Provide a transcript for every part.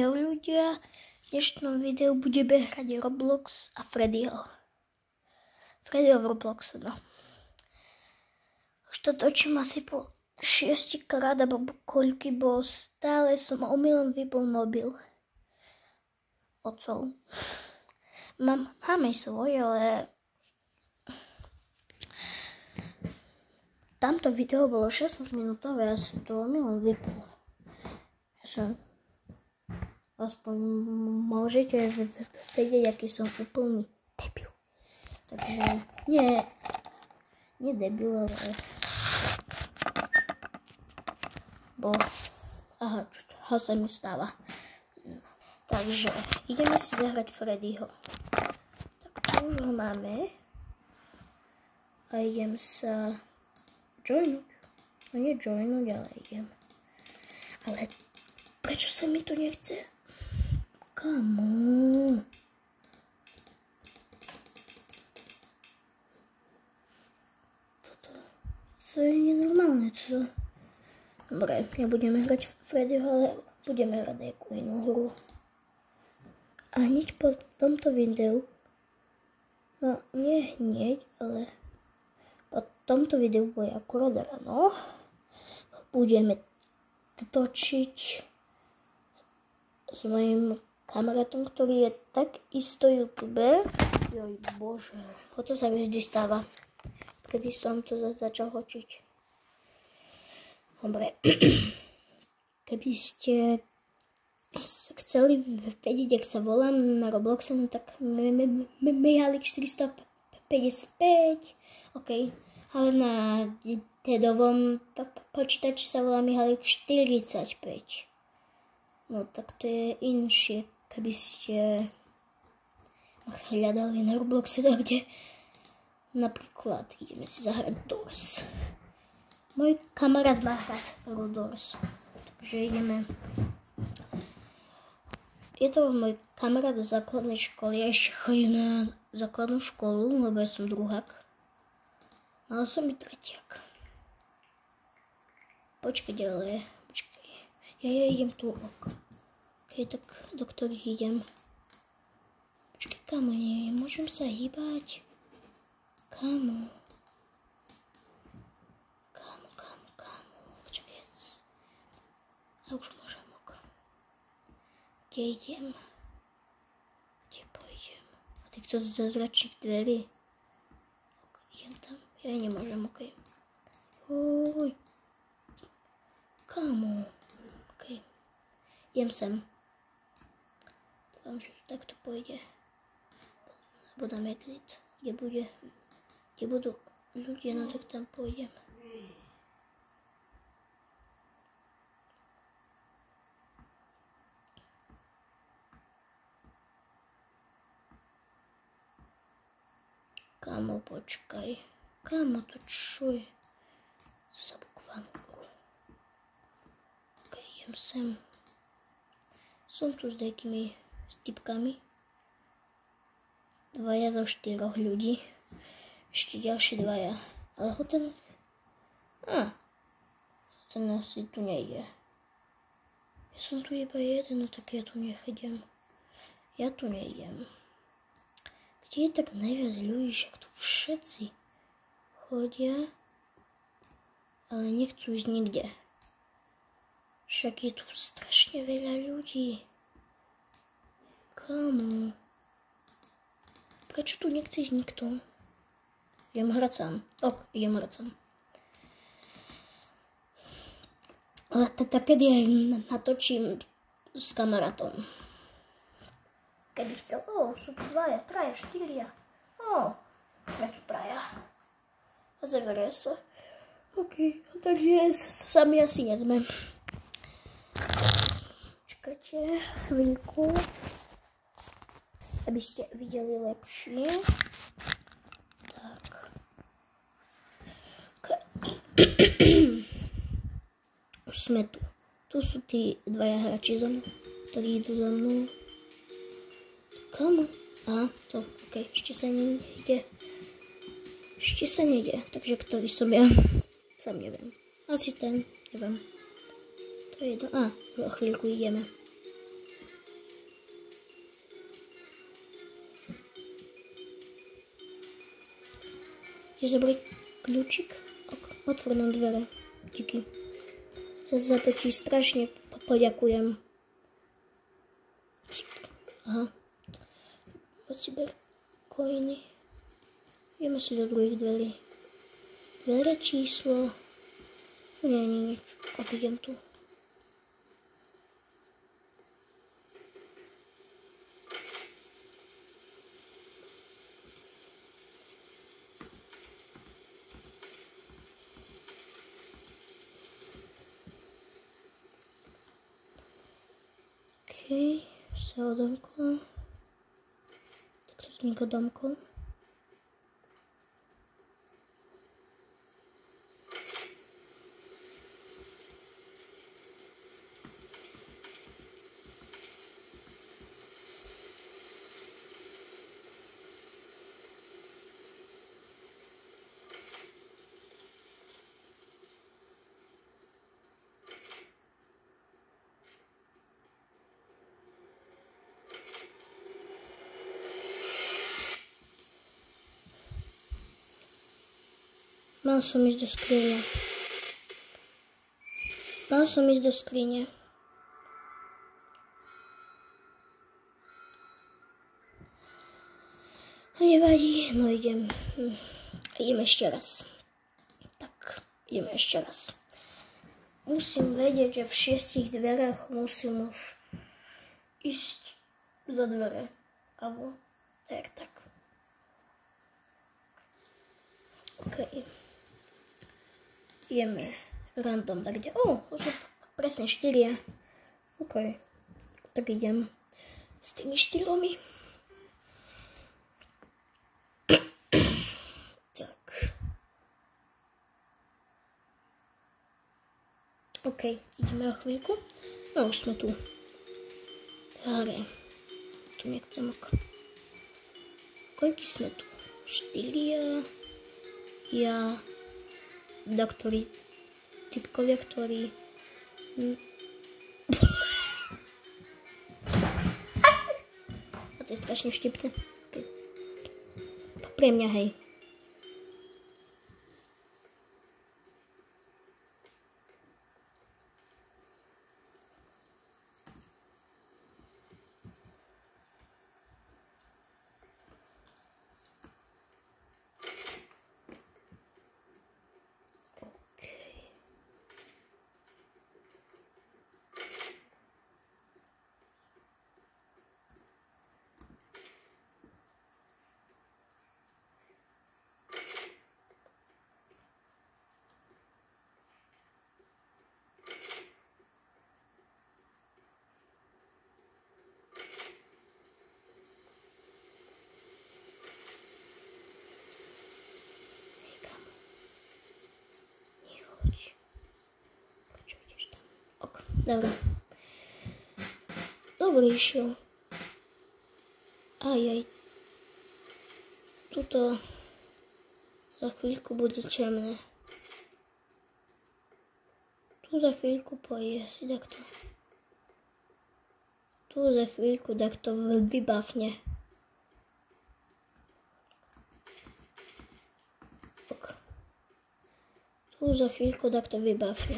Ľudia, v dnešnom videu budeme hrať Roblox a Freddyho. Freddyho v Robloxe, no. Už to točím asi po 6 krát, alebo koľky, bo stále som omylom vypol mobil. Otcov. Máme svoj, ale tamto video bolo 16 minútové a som to omylom vypol. Ja som... Aspoň môžete vedieť, aký som úplný debil. Takže nie debil, ale... Aha, sa mi stáva. Takže ideme si zahrať Freddyho. Tak už ho máme. A idem sa joinúť. No nie joinúť, ale idem. Ale prečo sa mi to nechce? Kamu? To je nenormálne, čo? Dobre, nebudeme hrať Freddyho, ale budeme hrať nejakú inú hru. A hneď po tomto videu, no nie hneď, ale po tomto videu bude akurát ráno, budeme točiť s mojím kamarátom, ktorý je takisto youtuber. Joj bože, toto sa mi vždy stáva, kedy som to začal hočiť. Dobre, keby ste chceli vedieť, jak sa volám na Robloxe, no tak Mihalik 455, ok, ale na dedovom počítači sa volá Mihalik 45. No tak to je inšie, keby ste hľadali na Robloxe, kde napríklad ideme si zahrať Doors. Môj kamarát má hrať Doors, takže ideme. Je to môj kamarát z základnej školy, ja ešte chodím na základnú školu, lebo ja som druhák. Ale som i tretiak. Počkaj, ja idem tu. Ok, tak do ktorých idem? Počkaj, kamo, nemôžem sa hýbať. Kamo. Počkaj. A už môžem, ok. Kde idem? Kde pôjdem? A týchto zázračných dverí. Ok, idem tam. Ja nemôžem, ok. Oj. Kamo. Ok. Idem sem. Dúfam, že to takto pôjde. Lebo dám exit. Kde budú ľudia, no tak tam pôjdem. Kámo, počkaj. Kámo, to čo je? Za bukvanku. Ok, idem sem. Som tu s nejakými stipkami. 2 zo 4 ľudí. Ešte ďalšie 2. Ale ten asi tu nejde. Ja som tu iba jeden, no tak ja tu nechodím. Ja tu nejdem. Kde je tak najviac ľudí, však tu všetci chodia, ale nechcú ísť nikde. Však je tu strašne veľa ľudí. Kamo? Prečo tu nechce ísť nikto? Idem hrať sám. Idem hrať sám. Ale takedy aj natočím s kamarátom. Keby chcel, sú tu 2, 3, 4. Sme tu 3. A zaverie sa. Ok, takže sami asi nezme. Čakajte chvíľku, aby ste videli lepšie. Tak. Už sme tu. Tu sú tí 2 hráči, ktorí idú za mnou. Kamo? To, ok, ešte sa nejde. Takže ktorý som ja? Sam neviem. Asi ten, neviem. To je jedno. O chvíľku ideme. zobrať kľúčik. Otvor nám dvere. Díky. Za to ti strašne poďakujem. Aha. Poď si ber coiny. Ideme si do druhých dverí. Dvere číslo. Nie, nič. Idem tu. Okej, sa odomklo. Tak to vzniklo domko. Mal som ísť do skrine. Nevadí, no idem. Idem ešte raz. Tak, ideme ešte raz. Musím vedieť, že v 6 dverách musím už ísť za dvere. Alebo tak. Okej. Ideme random, tak kde? Už sú presne 4. Okej. Tak idem s tými 4. Tak. Okej, ideme o chvíľku. No už sme tu. Hore. Tu nechcem oko. Koľky sme tu? 4. Ja. Doktori, typkovia, ktorí... A to je strašne štipné. Okay. Pre mňa, hej. Dobre išiel. Aj. Tuto za chvíľku bude čemné. Tu za chvíľku poje si takto. Tu za chvíľku takto vybavne. Tu za chvíľku takto vybavne.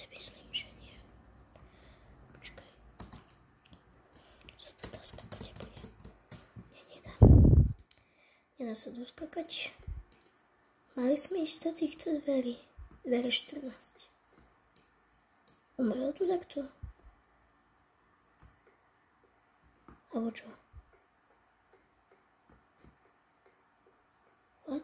si myslím, že nie. Počkaj. Sa to dá skakať a bude. Nie, nedá. Nedá sa doskakať. Mali sme ísť do týchto dverí. Dvere 14. Umrel tu takto? Alebo čo? What?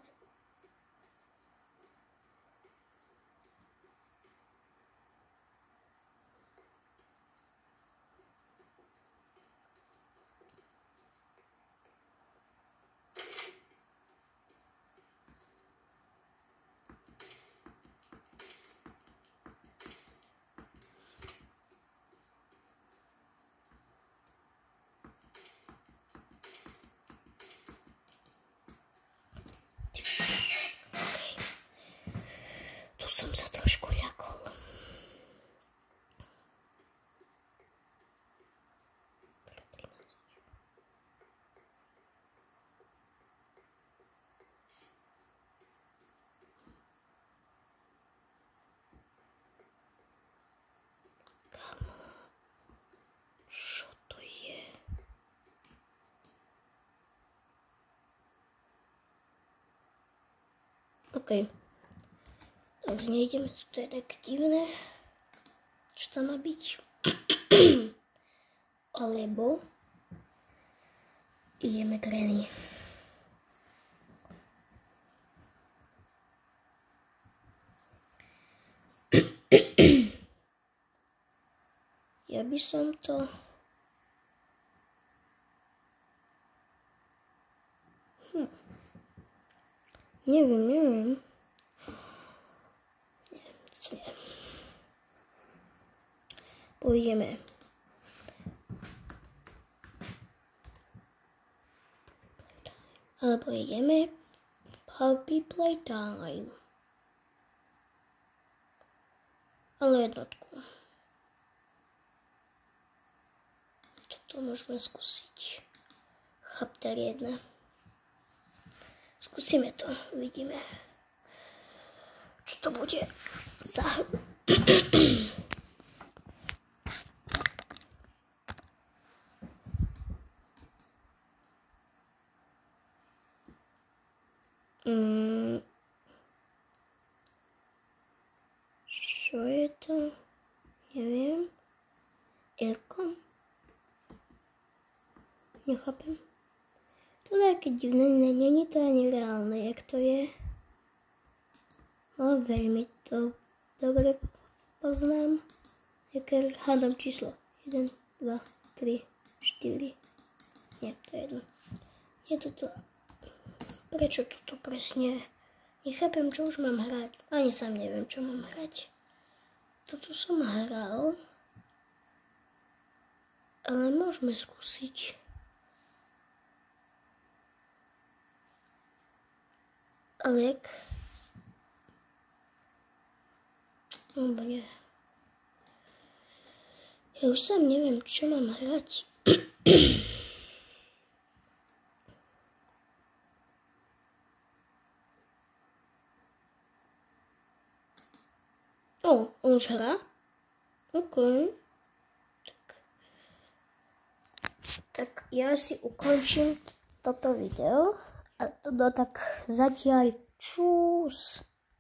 Som sa trošku ľakol. Kamo, čo to je? OK. Takže nejdeme, to je tak divné, čo tam má byť. Alebo ideme trény. Ja by som to... Neviem. Pôjdeme. Alebo ideme Puppy Playtime. Ale jednotku. Toto môžeme skúsiť. Chapter 1. Skúsime to, uvidíme. Čo to bude za hru. Čo je to? Neviem. Elko? Nechápem. To je také divné, není to ani reálne, jak to je. Ale veľmi to dobre poznám. Jaké hádam číslo. 1, 2, 3, 4. Nie, to je jedno. Je toto. Prečo toto presne? Nechápem, čo už mám hrať. Ani sám neviem, čo mám hrať. Toto som hral. Ale môžeme skúsiť. Alek. Alebo nie. Ja už sám neviem, čo mám hrať. O, on už hrá? OK. Tak ja si ukončím toto video. A to tak zatiaľ čus.